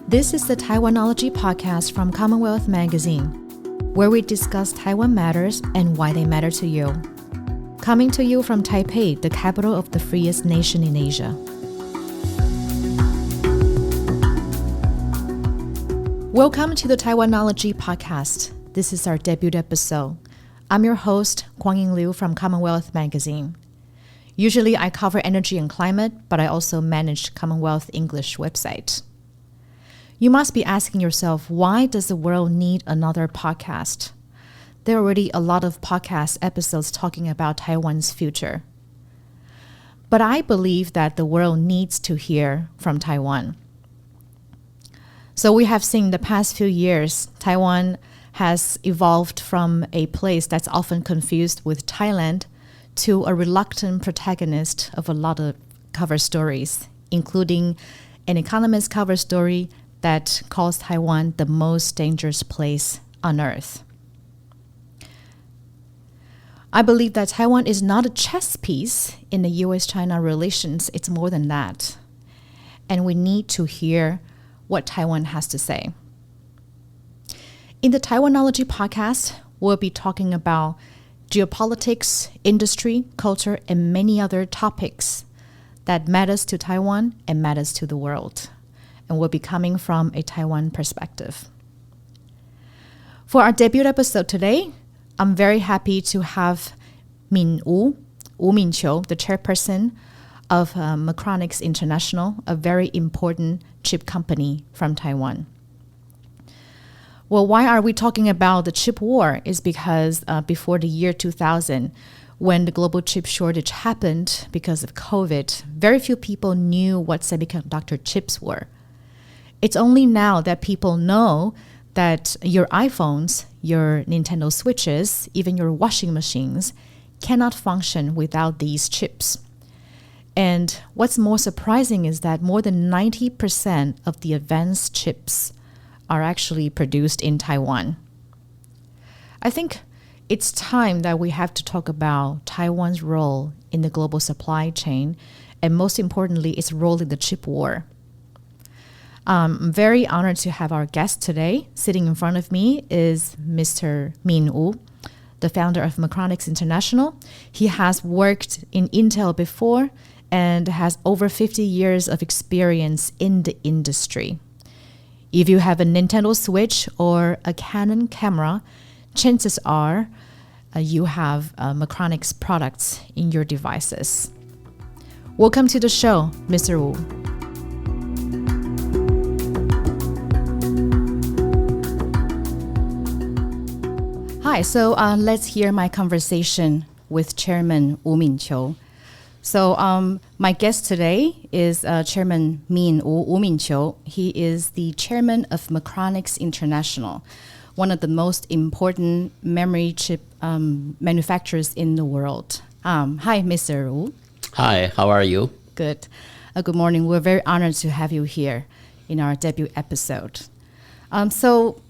This is the Taiwanology podcast from Commonwealth Magazine, where we discuss Taiwan matters and why they matter to you. Coming to you from Taipei, the capital of the freest nation in Asia. Welcome to the Taiwanology podcast. This is our debut episode. I'm your host, Guangying Liu from Commonwealth Magazine. Usually I cover energy and climate, but I also manage Commonwealth English website. You must be asking yourself, why does the world need another podcast? There are already a lot of podcast episodes talking about Taiwan's future. But I believe that the world needs to hear from Taiwan. So we have seen the past few years, Taiwan has evolved from a place that's often confused with Thailand to a reluctant protagonist of a lot of cover stories, including an Economist cover story that calls Taiwan the most dangerous place on earth. I believe that Taiwan is not a chess piece in the US-China relations. It's more than that. And we need to hear what Taiwan has to say. In the Taiwanology podcast, we'll be talking about geopolitics, industry, culture, and many other topics that matters to Taiwan and matters to the world. And we'll be coming from a Taiwan perspective. For our debut episode today, I'm very happy to have Miin Wu Min-chiu, the chairperson of Macronix International, a very important chip company from Taiwan. Well, why are we talking about the chip war? Is because before the year 2000, when the global chip shortage happened because of COVID, very few people knew what semiconductor chips were. It's only now that people know that your iPhones, your Nintendo Switches, even your washing machines cannot function without these chips. And what's more surprising is that more than 90% of the advanced chips are actually produced in Taiwan. I think it's time that we have to talk about Taiwan's role in the global supply chain, and most importantly, its role in the chip war. I'm very honored to have our guest today. Sitting in front of me is Mr. Miin Wu, the founder of Macronix International. He has worked in Intel before and has over 50 years of experience in the industry. If you have a Nintendo Switch or a Canon camera, chances are you have Macronix products in your devices. Welcome to the show, Mr. Wu. Hi, so let's hear my conversation with Chairman Wu Min-chiu. So my guest today is Chairman Miin Wu Min-chiu. He is the chairman of Macronix International, one of the most important memory chip manufacturers in the world. Hi, Mr. Wu. Hi, how are you? Good. Good morning. We're very honored to have you here in our debut episode. So,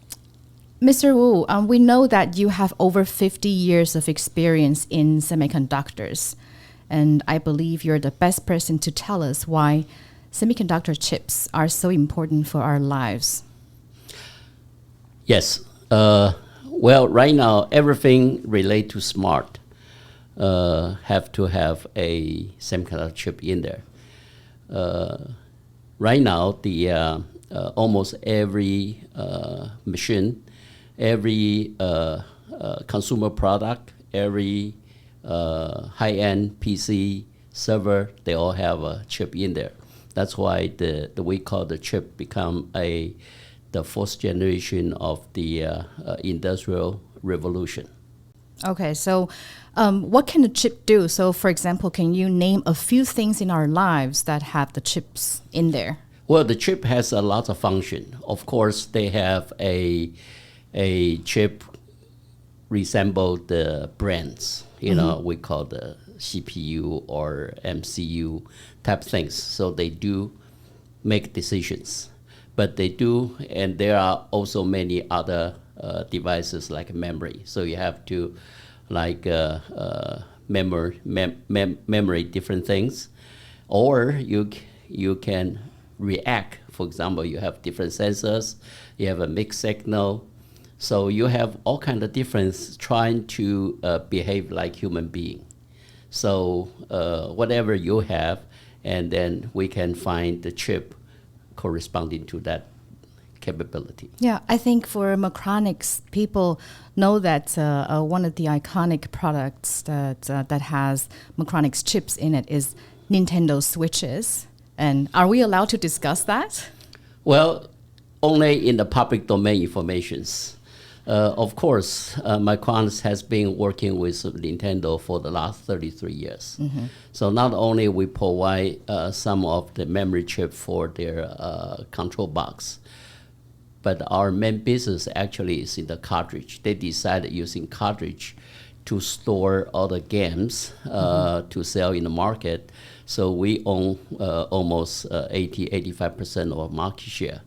Mr. Wu, we know that you have over 50 years of experience in semiconductors. And I believe you're the best person to tell us why semiconductor chips are so important for our lives. Yes. Well, right now, everything related to smart have to have a semiconductor chip in there. Right now, the almost every machine, every consumer product, every high-end PC server, they all have a chip in there. That's why the we call the chip become the fourth generation of the industrial revolution. Okay, so what can the chip do? So, for example, can you name a few things in our lives that have the chips in there? Well, the chip has a lot of function. Of course, they have a chip resemble the brands. You know, we call the CPU or MCU type things. So they do make decisions, but they do, and there are also many other devices like memory. So you have to memory different things, or you can react. For example, you have different sensors, you have a mixed signal. So you have all kind of difference trying to behave like human being. So whatever you have, and then we can find the chip corresponding to that capability. Yeah, I think for Macronix, people know that one of the iconic products that has Macronix chips in it is Nintendo Switches. And are we allowed to discuss that? Well, only in the public domain informations. Of course, Macronix has been working with Nintendo for the last 33 years. Mm-hmm. So not only we provide some of the memory chip for their control box, but our main business actually is in the cartridge. They decided using cartridge to store all the games to sell in the market. So we own almost 85% of our market share.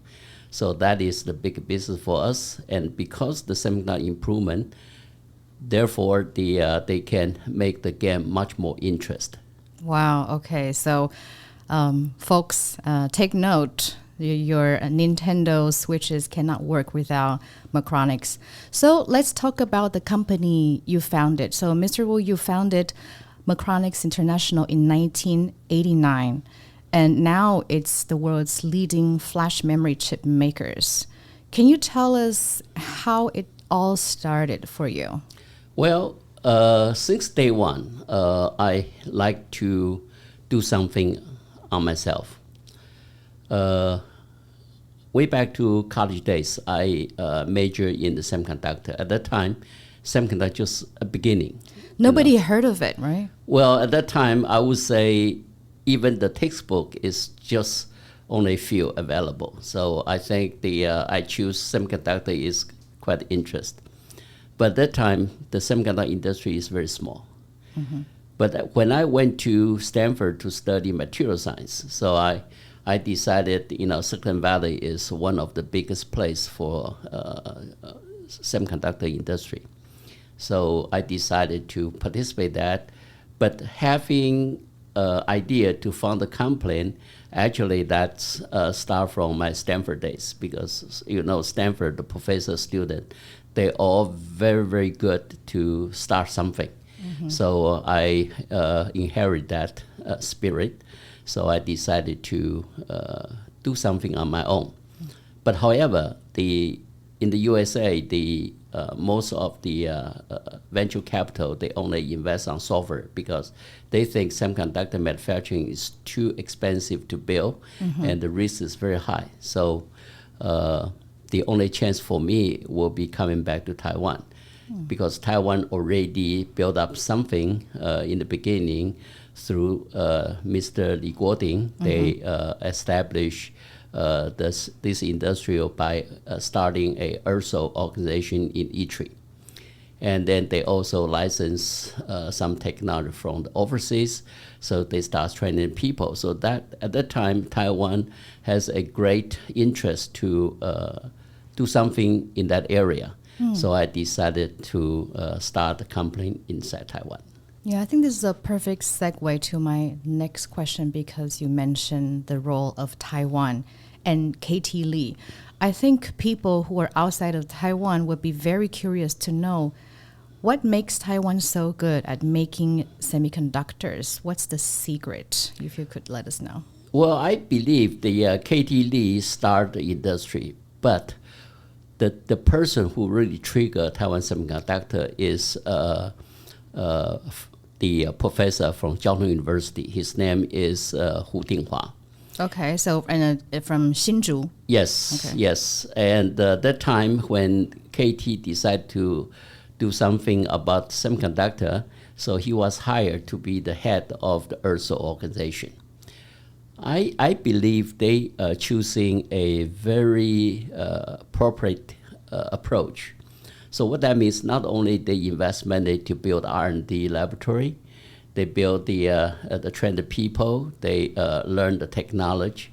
So that is the big business for us. And because the semiconductor improvement, therefore they can make the game much more interest. Wow, okay. So folks, take note. Your Nintendo Switches cannot work without Macronix. So let's talk about the company you founded. So Mr. Wu, you founded Macronix International in 1989. And now it's the world's leading flash memory chip makers. Can you tell us how it all started for you? Well, since day one, I like to do something on myself. Way back to college days, I majored in the semiconductor. At that time, semiconductor just a beginning. Nobody heard of it, right? Well, at that time, I would say even the textbook is just only a few available. So I think I choose semiconductor is quite interesting. But at that time, the semiconductor industry is very small. Mm-hmm. But when I went to Stanford to study material science, so I decided, Silicon Valley is one of the biggest place for semiconductor industry. So I decided to participate that. But having idea to found the company, actually that's start from my Stanford days, because Stanford, the professor, student, they all very, very good to start something. Mm-hmm. So I inherit that spirit. So I decided to do something on my own. Mm-hmm. But however, in the USA, most of the venture capital, they only invest on software because they think semiconductor manufacturing is too expensive to build, mm-hmm. and the risk is very high. So the only chance for me will be coming back to Taiwan, because Taiwan already built up something in the beginning through Mr. Li Guoding. Mm-hmm. They established this industrial by starting a ERSO organization in Italy. And then they also license some technology from the overseas, so they start training people. So that at that time, Taiwan has a great interest to do something in that area. So I decided to start a company inside Taiwan. Yeah, I think this is a perfect segue to my next question, because you mentioned the role of Taiwan and KT Lee. I think people who are outside of Taiwan would be very curious to know what makes Taiwan so good at making semiconductors. What's the secret, if you could let us know? Well, I believe the KT Lee started the industry, but the person who really triggered Taiwan Semiconductor is the professor from Jiao Tong University. His name is Hu Dinghua. Okay, so from Hsinchu. Yes, okay. Yes. And that time when KT decided to do something about semiconductor, so he was hired to be the head of the ERSO organization. I believe they are choosing a very appropriate approach. So what that means, not only they invest money to build R&D laboratory, they build the trained people, they learn the technology,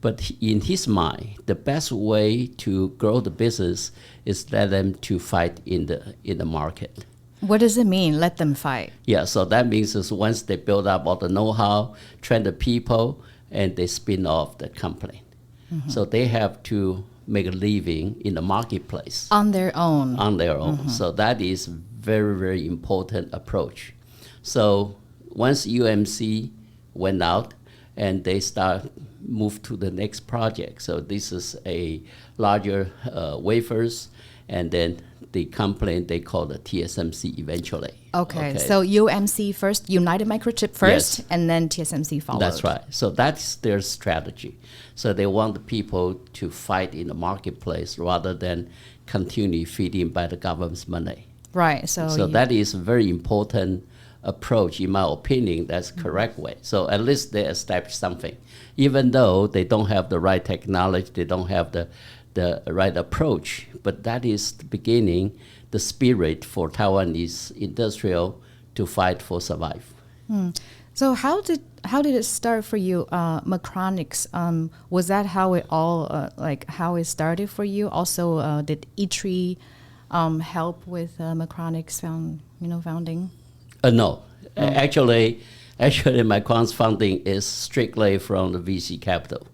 but in his mind, the best way to grow the business is let them to fight in the market. What does it mean, let them fight? Yeah, so that means is once they build up all the know-how, train the people, and they spin off the company. So they have to make a living in the marketplace. On their own. On their own. So that is very, very important approach. So once UMC went out and they move to the next project. So this is a larger wafers, and then the company they call the TSMC eventually. Okay, so UMC first, United Microchip first, and then TSMC followed. That's right. So that's their strategy. So they want the people to fight in the marketplace rather than continue feeding by the government's money. Right. So that is a very important approach, in my opinion. That's the correct way. So at least they established something. Even though they don't have the right technology, they don't have the right approach, but that is the beginning, the spirit for Taiwanese industrial to fight for survive. So how did it start for you, Macronix? Was that how it all how it started for you? Also, did ITRI help with Macronix founding? No, actually, Macronix funding is strictly from the VC capital.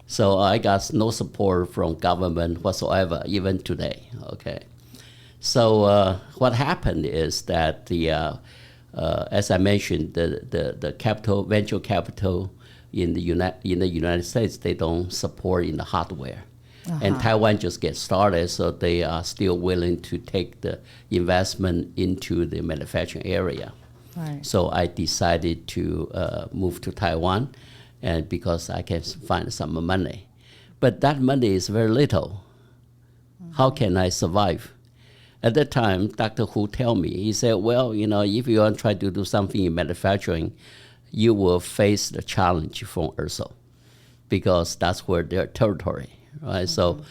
So I got no support from government whatsoever, even today. Okay, so what happened is that as I mentioned, the capital, venture capital in the United States, they don't support in the hardware, and Taiwan just get started, so they are still willing to take the investment into the manufacturing area. Right. So I decided to move to Taiwan. And because I can find some money. But that money is very little. How can I survive? At that time, Dr. Hu told me, he said, well, if you want to try to do something in manufacturing, you will face the challenge from ERSO, because that's where their territory, right? So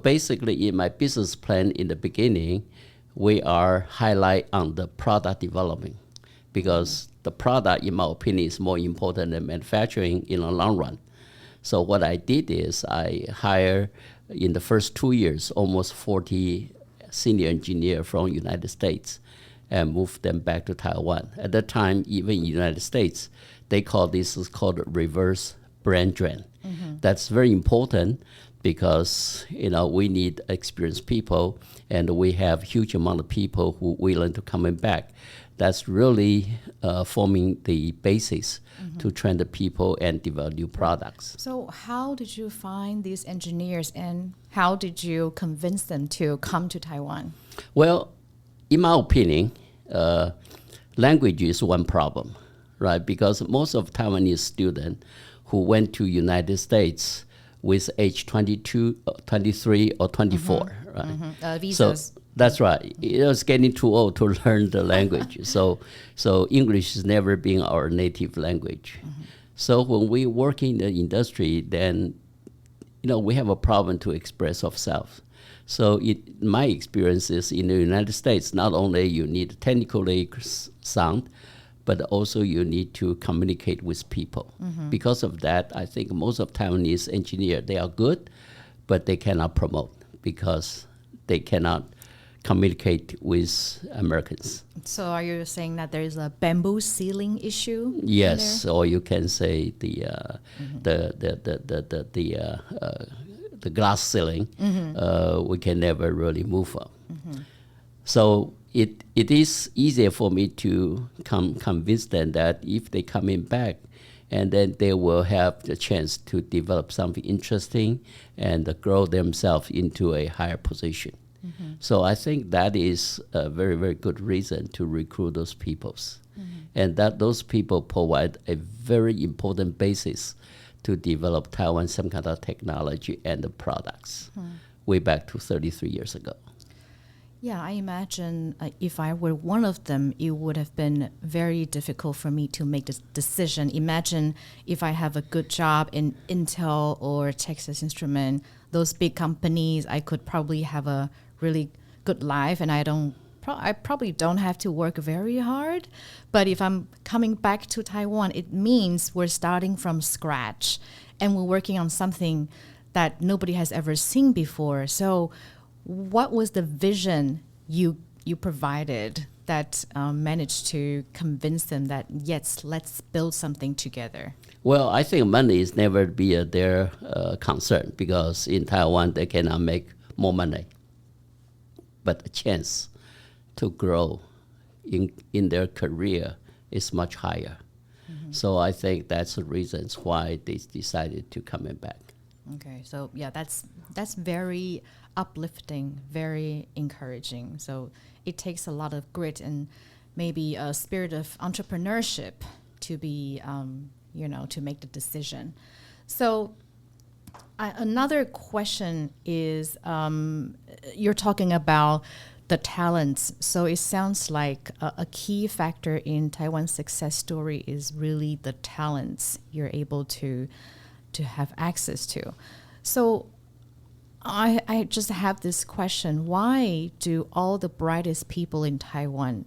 basically in my business plan in the beginning, we are highlight on the product development, because the product, in my opinion, is more important than manufacturing in the long run. So what I did is I hired, in the first 2 years, almost 40 senior engineers from United States and moved them back to Taiwan. At that time, even in the United States, they call this is called reverse brand drain. That's very important because we need experienced people, and we have huge amount of people who are willing to come back. That's really forming the basis to train the people and develop new products. So how did you find these engineers, and how did you convince them to come to Taiwan? Well, in my opinion, language is one problem, right? Because most of Taiwanese students who went to United States with age 22, 23, or 24, right? Visas. So that's right. It's getting too old to learn the language. So English has never been our native language. So when we work in the industry, then we have a problem to express ourselves. So my experience is in the United States, not only you need technically sound, but also you need to communicate with people. Because of that, I think most of Taiwanese engineers, they are good, but they cannot promote because they cannot communicate with Americans. So are you saying that there is a bamboo ceiling issue? Yes, or you can say the glass ceiling. We can never really move on. So it is easier for me to convince them that if they coming back, and then they will have the chance to develop something interesting and grow themselves into a higher position. So I think that is a very, very good reason to recruit those peoples. And that those people provide a very important basis to develop Taiwan semiconductor technology and the products way back to 33 years ago. Yeah, I imagine if I were one of them, it would have been very difficult for me to make this decision. Imagine if I have a good job in Intel or Texas Instrument, those big companies, I could probably have a really good life, and I probably don't have to work very hard. But if I'm coming back to Taiwan, it means we're starting from scratch, and we're working on something that nobody has ever seen before. So what was the vision you provided that managed to convince them that, yes, let's build something together? Well, I think money is never be their concern, because in Taiwan they cannot make more money, but a chance to grow in their career is much higher. So I think that's the reasons why they decided to come back. Okay, so yeah, that's very uplifting, very encouraging. So it takes a lot of grit and maybe a spirit of entrepreneurship to be, to make the decision. So another question is, you're talking about the talents. So it sounds like a key factor in Taiwan's success story is really the talents you're able to have access to. So I just have this question: why do all the brightest people in Taiwan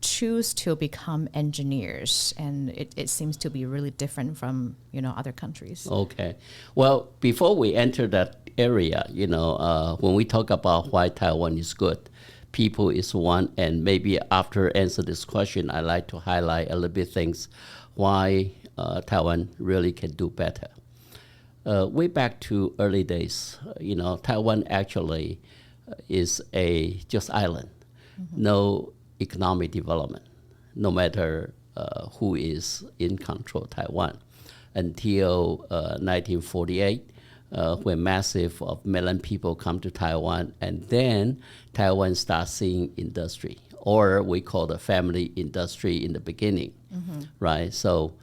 choose to become engineers? And it seems to be really different from other countries. Okay, well, before we enter that area, when we talk about why Taiwan is good, people is one, and maybe after answer this question, I like to highlight a little bit things why Taiwan really can do better. Way back to early days, Taiwan actually is a just island, no economic development, no matter who is in control of Taiwan, until 1948. When massive of million people come to Taiwan, and then Taiwan starts seeing industry, or we call the family industry in the beginning, right? So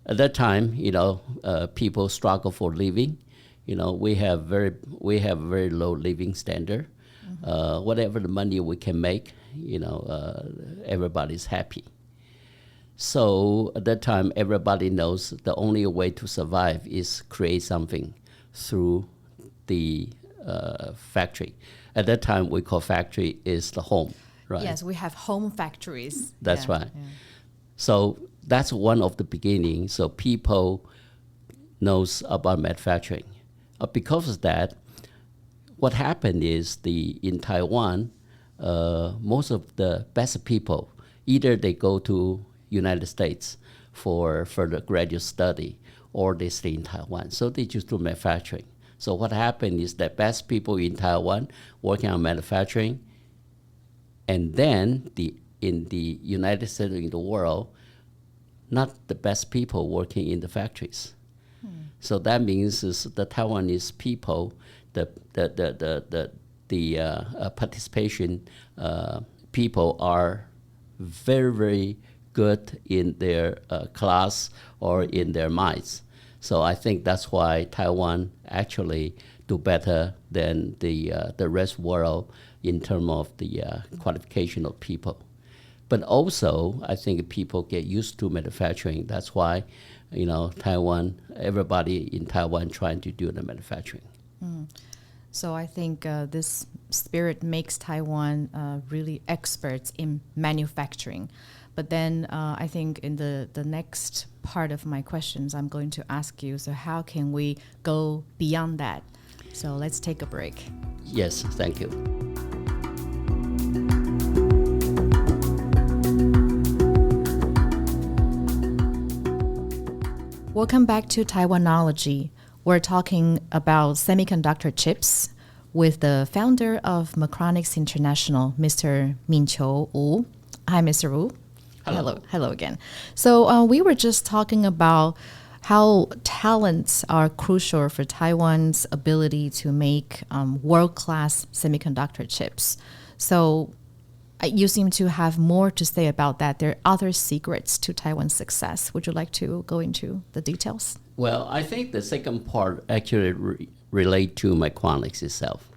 at that time, people struggle for living. We have very low living standard. Whatever the money we can make, everybody's happy. So at that time, everybody knows the only way to survive is create something through the factory. At that time, we call factory is the home, right? Yes, we have home factories. That's right. Yeah. So that's one of the beginnings. So people knows about manufacturing. Because of that, what happened is in Taiwan, most of the best people, either they go to United States for further graduate study, or they stay in Taiwan. So they just do manufacturing. So what happened is that best people in Taiwan working on manufacturing, and then in the United States, in the world, not the best people working in the factories. So that means is the Taiwanese people, the participation people are very, very good in their class or in their minds. So I think that's why Taiwan actually do better than the rest world in terms of the qualification of people. But also, I think people get used to manufacturing. That's why, Taiwan, everybody in Taiwan trying to do the manufacturing. So I think this spirit makes Taiwan really experts in manufacturing. But then I think in the next part of my questions, I'm going to ask you, so how can we go beyond that? So let's take a break. Yes, thank you. Welcome back to Taiwanology. We're talking about semiconductor chips with the founder of Macronix International, Mr. Miin Wu. Hi, Mr. Wu. Hello again. So we were just talking about how talents are crucial for Taiwan's ability to make world-class semiconductor chips. So you seem to have more to say about that. There are other secrets to Taiwan's success. Would you like to go into the details? Well, I think the second part actually relate to Macronix itself.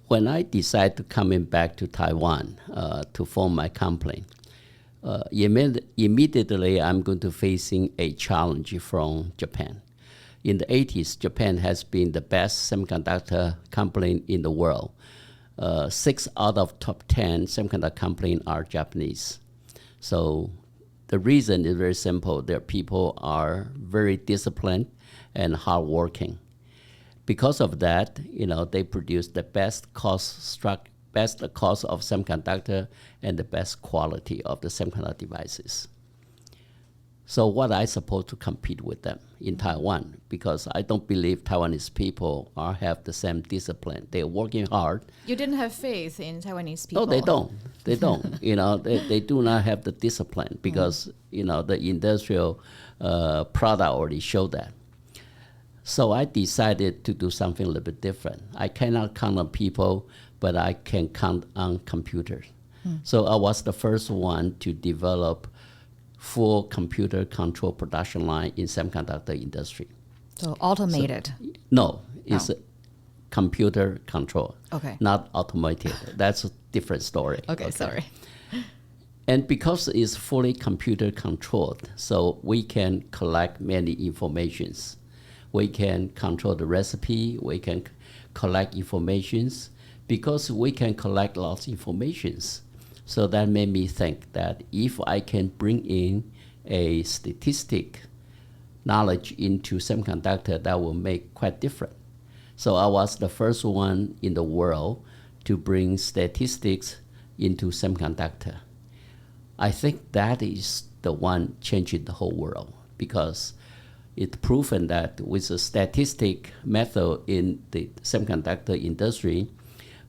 When I decided to coming back to Taiwan to form my company, immediately I'm going to facing a challenge from Japan. In the 80s, Japan has been the best semiconductor company in the world. 6 out of top 10 semiconductor companies are Japanese. So the reason is very simple. Their people are very disciplined and hardworking. Because of that, they produce the best best cost of semiconductor and the best quality of the semiconductor devices. So what I supposed to compete with them in Taiwan, because I don't believe Taiwanese people have the same discipline. They're working hard. You didn't have faith in Taiwanese people. No, they don't. They don't. They do not have the discipline because, the industrial product already showed that. So I decided to do something a little bit different. I cannot count on people, but I can count on computers. So I was the first one to develop full computer control production line in semiconductor industry. So automated? No, it's computer control. Okay. Not automated. That's a different story. Okay, sorry. And because it's fully computer controlled, so we can collect many informations. We can control the recipe. We can collect informations. Because we can collect lots of informations, so that made me think that if I can bring in a statistic knowledge into semiconductor, that will make quite different. So I was the first one in the world to bring statistics into semiconductor. I think that is the one changing the whole world, because it's proven that with a statistic method in the semiconductor industry,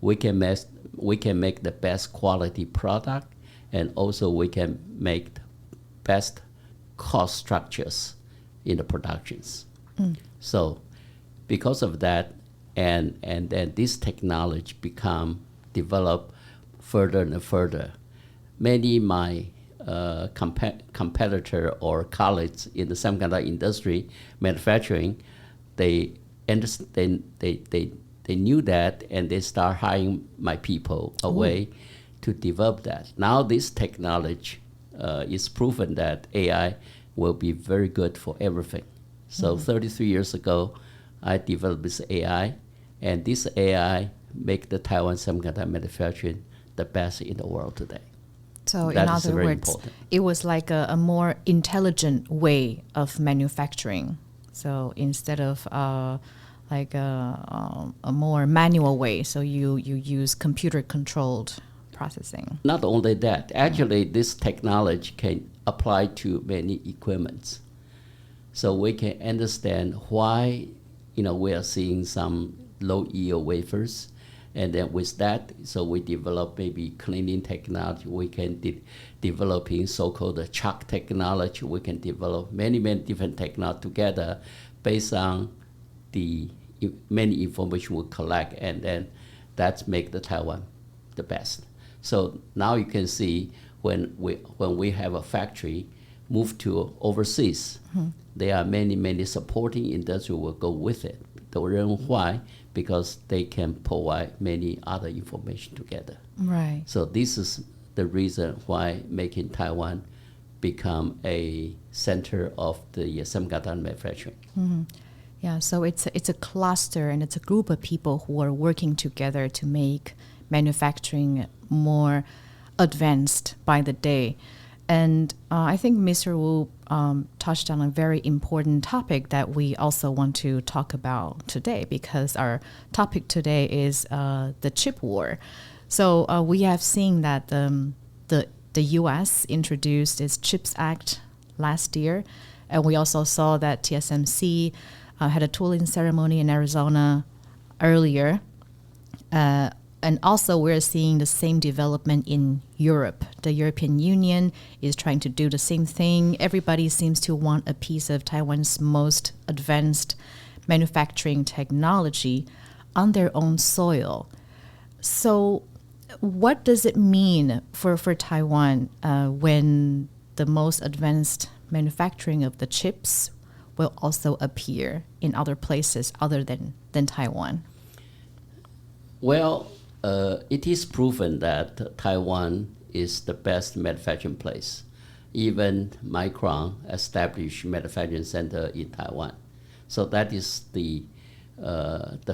we can make the best quality product, and also we can make the best cost structures in the productions. So because of that, and then this technology become developed further and further. Many my competitor or colleagues in the semiconductor industry manufacturing, they knew that, and they start hiring my people away to develop that. Now this technology is proven that AI will be very good for everything. So 33 years ago, I developed this AI, and this AI make the Taiwan semiconductor manufacturing the best in the world today. So that in is other very words, important. It was like a more intelligent way of manufacturing. So instead of a more manual way, so you use computer-controlled processing. Not only that, actually this technology can apply to many equipments. So we can understand why we are seeing some low yield wafers. And then with that, so we develop maybe cleaning technology. We can developing so-called chalk technology. We can develop many different technology together based on the many information we collect, and then that's make the Taiwan the best. So now you can see when we have a factory move to overseas, there are many supporting industry will go with it. The reason why, because they can provide many other information together. Right. So this is the reason why making Taiwan become a center of the semiconductor manufacturing. Yeah, so it's a cluster, and it's a group of people who are working together to make manufacturing more advanced by the day. And I think Mr. Wu touched on a very important topic that we also want to talk about today, because our topic today is the chip war. So we have seen that the U.S. introduced its CHIPS Act last year, and we also saw that TSMC had a tooling ceremony in Arizona earlier. And also we're seeing the same development in Europe. The European Union is trying to do the same thing. Everybody seems to want a piece of Taiwan's most advanced manufacturing technology on their own soil. So what does it mean for Taiwan when the most advanced manufacturing of the chips will also appear in other places other than Taiwan? Well, it is proven that Taiwan is the best manufacturing place. Even Micron established manufacturing center in Taiwan. So that is the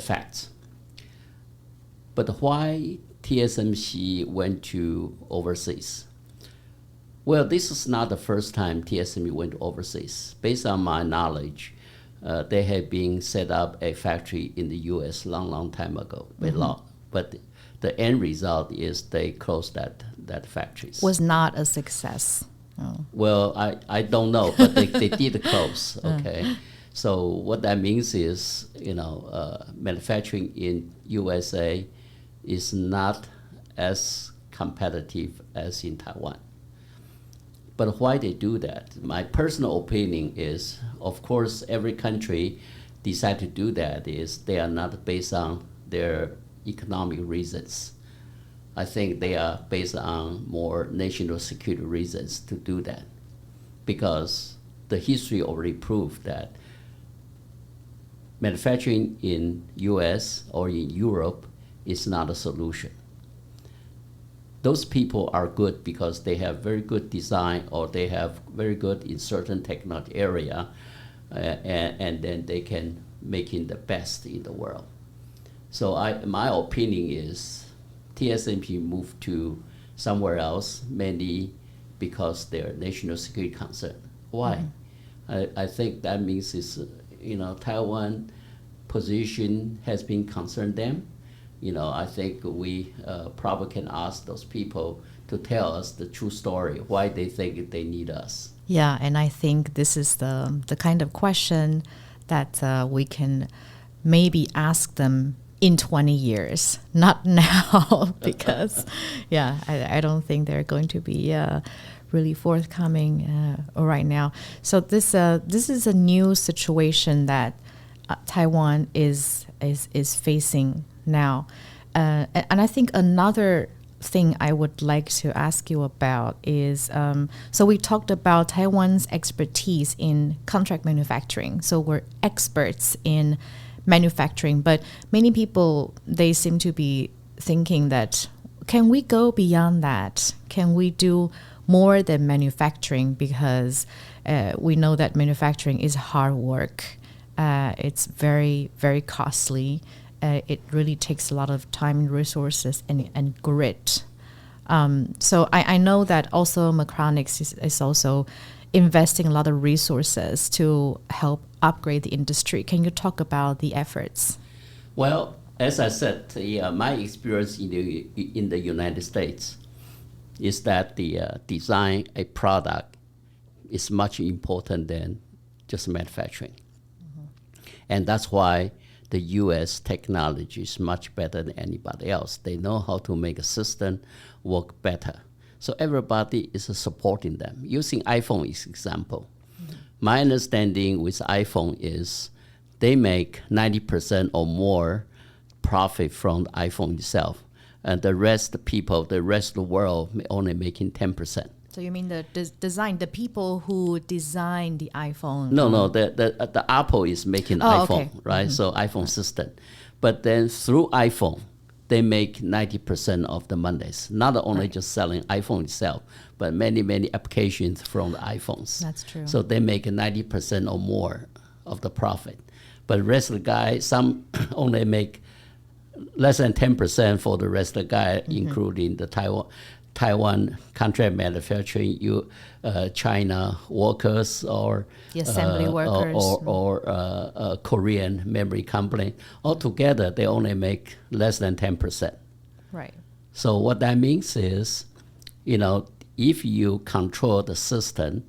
facts. But why TSMC went to overseas? Well, this is not the first time TSMC went to overseas. Based on my knowledge, they had been set up a factory in the U.S. long time ago. But the end result is they closed that factories. Was not a success. Oh. Well, I don't know, but they did close. Okay, so what that means is, manufacturing in USA is not as competitive as in Taiwan. But why they do that? My personal opinion is, of course, every country decide to do that is they are not based on their economic reasons. I think they are based on more national security reasons to do that, because the history already proved that manufacturing in US or in Europe is not a solution. Those people are good because they have very good design, or they have very good in certain technology area, and then they can make it the best in the world. So my opinion is TSMC moved to somewhere else mainly because their national security concern. Why? I think that means is Taiwan position has been concerned them. I think we probably can ask those people to tell us the true story, why they think they need us. Yeah, and I think this is the kind of question that we can maybe ask them in 20 years, not now, because, I don't think they're going to be really forthcoming right now. So this is a new situation that Taiwan is facing now. And I think another thing I would like to ask you about is, so we talked about Taiwan's expertise in contract manufacturing. So we're experts in manufacturing, but many people, they seem to be thinking that, can we go beyond that? Can we do more than manufacturing? Because we know that manufacturing is hard work. It's very, very costly. It really takes a lot of time and resources and grit. So I know that also Macronix is also investing a lot of resources to help upgrade the industry. Can you talk about the efforts? Well, as I said, my experience in the United States is that the design a product is much important than just manufacturing. And that's why the U.S. technology is much better than anybody else. They know how to make a system work better. So everybody is supporting them. Using iPhone as example. My understanding with iPhone is they make 90% or more profit from the iPhone itself. And the rest of the world only making 10%. So you mean the design, the people who design the iPhone? No, the Apple is making iPhone, okay. right? So iPhone system. But then through iPhone, they make 90% of the monies. Not only just selling iPhone itself, but many, many applications from the iPhones. That's true. So they make 90% or more of the profit. But the rest of the guys, some only make less than 10% for the rest of the guy, including the Taiwan contract manufacturing, China workers, or the assembly workers, or Korean memory company. Altogether, they only make less than 10%. Right. So what that means is, if you control the system,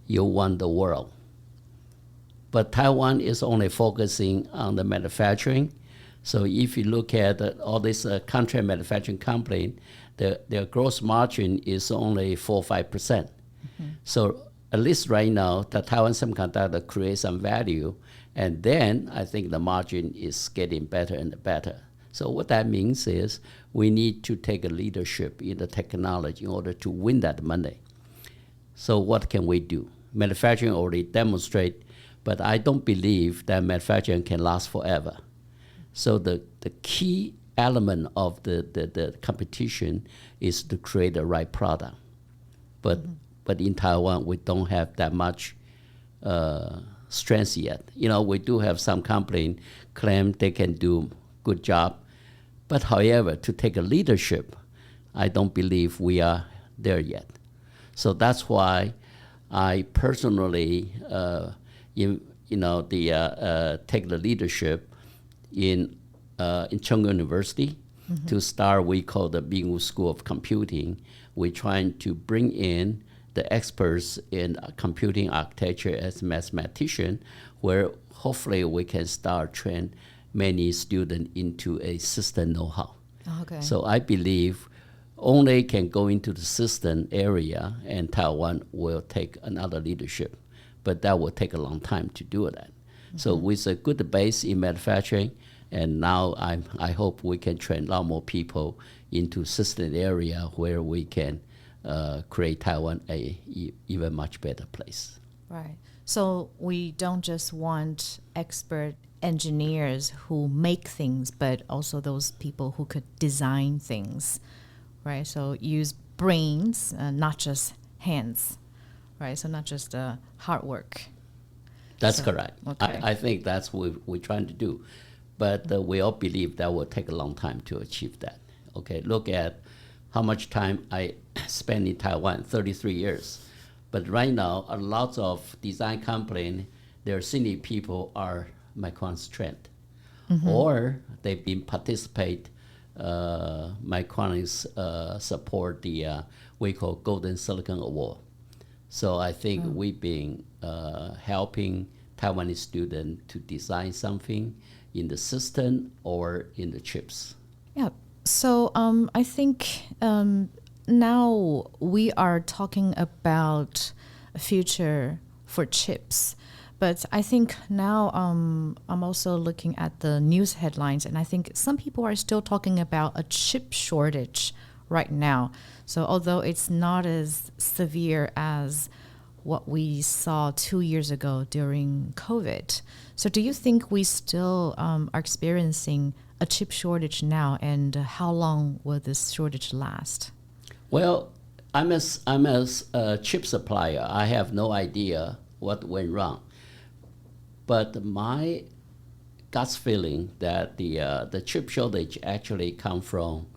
you won the world. But Taiwan is only focusing on the manufacturing. So if you look at all these contract manufacturing companies, their gross margin is only 4 or 5%. So at least right now, the Taiwan semiconductor creates some value, and then I think the margin is getting better and better. So what that means is we need to take a leadership in the technology in order to win that money. So what can we do? Manufacturing already demonstrate, but I don't believe that manufacturing can last forever. So the key element of the competition is to create the right product. But in Taiwan, we don't have that much strength yet. We do have some company claim they can do good job. But however, to take a leadership, I don't believe we are there yet. So that's why I personally, take the leadership in Chung University. to start, we call the Miin Wu School of Computing. We're trying to bring in the experts in computing architecture as mathematician, where hopefully we can start train many students into a system know-how. Okay. So I believe only can go into the system area, and Taiwan will take another leadership. But that will take a long time to do that. So with a good base in manufacturing, and now I hope we can train a lot more people into system area where we can create Taiwan a even much better place. Right. So we don't just want expert engineers who make things, but also those people who could design things, right? So use brains, not just hands, right? So not just hard work. That's So, correct. okay. I think that's what we're trying to do. But we all believe that will take a long time to achieve that. Okay, look at how much time I spent in Taiwan, 33 years. But right now, a lot of design companies, their senior people are Macronix trend. Or they've been participate, Macronix support the, we call Golden Silicon Award. So I think we've been helping Taiwanese students to design something in the system or in the chips. Yeah. So I think now we are talking about a future for chips. But I think now I'm also looking at the news headlines, and I think some people are still talking about a chip shortage right now. So although it's not as severe as what we saw 2 years ago during COVID. So do you think we still are experiencing a chip shortage now, and how long will this shortage last? Well, I'm as a chip supplier. I have no idea what went wrong. But my gut feeling that the chip shortage actually come from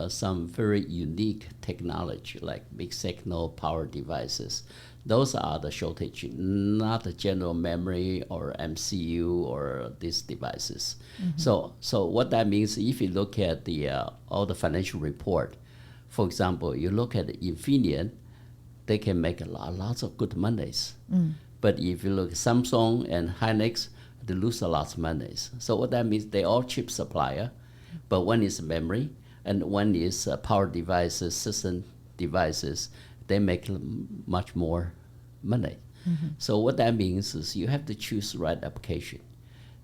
some very unique technology like mixed signal power devices. Those are the shortage, not the general memory or MCU or these devices. So what that means, if you look at all the financial report, for example, you look at Infineon, they can make lots of good monies. But if you look at Samsung and Hynix, they lose a lot of monies. So what that means, they all chip supplier, but one is memory and one is power devices, system devices. They make much more money. So what that means is you have to choose the right application.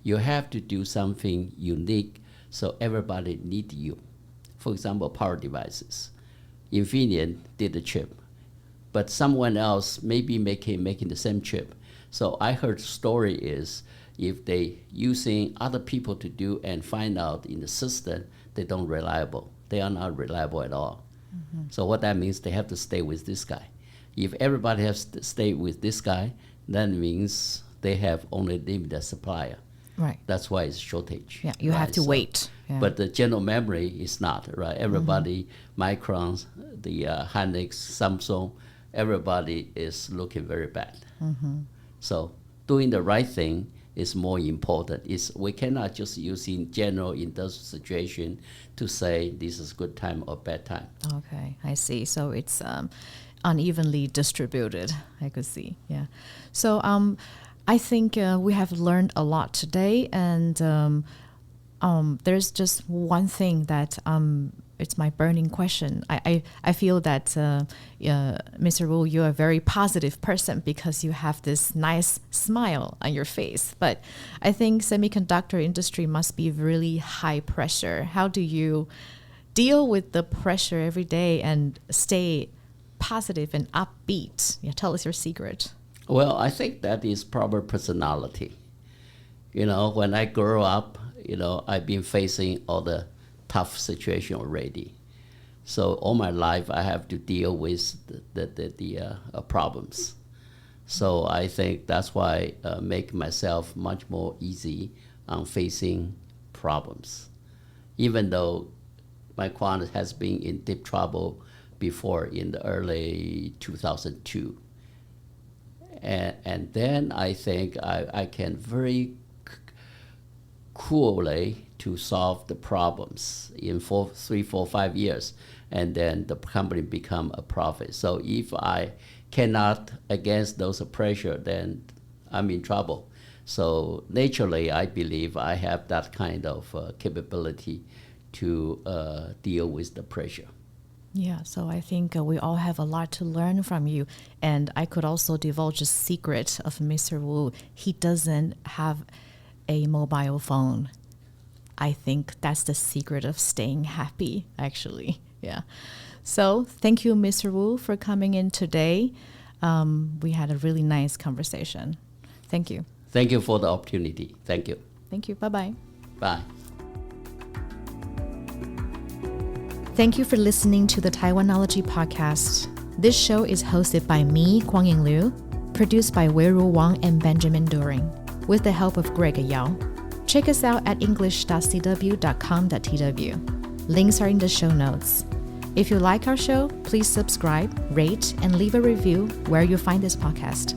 You have to do something unique so everybody need you. For example, power devices. Infineon did the chip, but someone else may be making the same chip. So I heard the story is if they using other people to do and find out in the system, they don't reliable. They are not reliable at all. So what that means, they have to stay with this guy. If everybody has to stay with this guy, that means they have only limited supplier. Right. That's why it's shortage. Yeah, you have to wait. Yeah. But the general memory is not, right? Everybody, Micron, the Hynix, Samsung, everybody is looking very bad. So doing the right thing is more important. We cannot just use in general industrial situation to say this is good time or bad time. Okay, I see. So it's unevenly distributed, I could see. Yeah. So I think we have learned a lot today, and there's just one thing that it's my burning question. I feel that Mr. Wu, you're a very positive person because you have this nice smile on your face. But I think semiconductor industry must be really high pressure. How do you deal with the pressure every day and stay positive and upbeat? Yeah, tell us your secret. Well, I think that is proper personality. When I grew up, I've been facing all the tough situation already. So all my life, I have to deal with the problems. So I think that's why make myself much more easy on facing problems. Even though my client has been in deep trouble before in the early 2002. And then I think I can very coolly to solve the problems in 3, 4, 5 years, and then the company become a profit. So if I cannot against those pressure, then I'm in trouble. So naturally, I believe I have that kind of capability to deal with the pressure. Yeah, so I think we all have a lot to learn from you. And I could also divulge a secret of Mr. Wu. He doesn't have a mobile phone. I think that's the secret of staying happy, actually. Yeah. So thank you, Mr. Wu, for coming in today. We had a really nice conversation. Thank you. Thank you for the opportunity. Thank you. Thank you. Bye-bye. Bye. Thank you for listening to the Taiwanology podcast. This show is hosted by me, Guangying Liu, produced by Weiru Wang and Benjamin During, with the help of Greg Yao. Check us out at english.cw.com.tw. Links are in the show notes. If you like our show, please subscribe, rate, and leave a review where you find this podcast.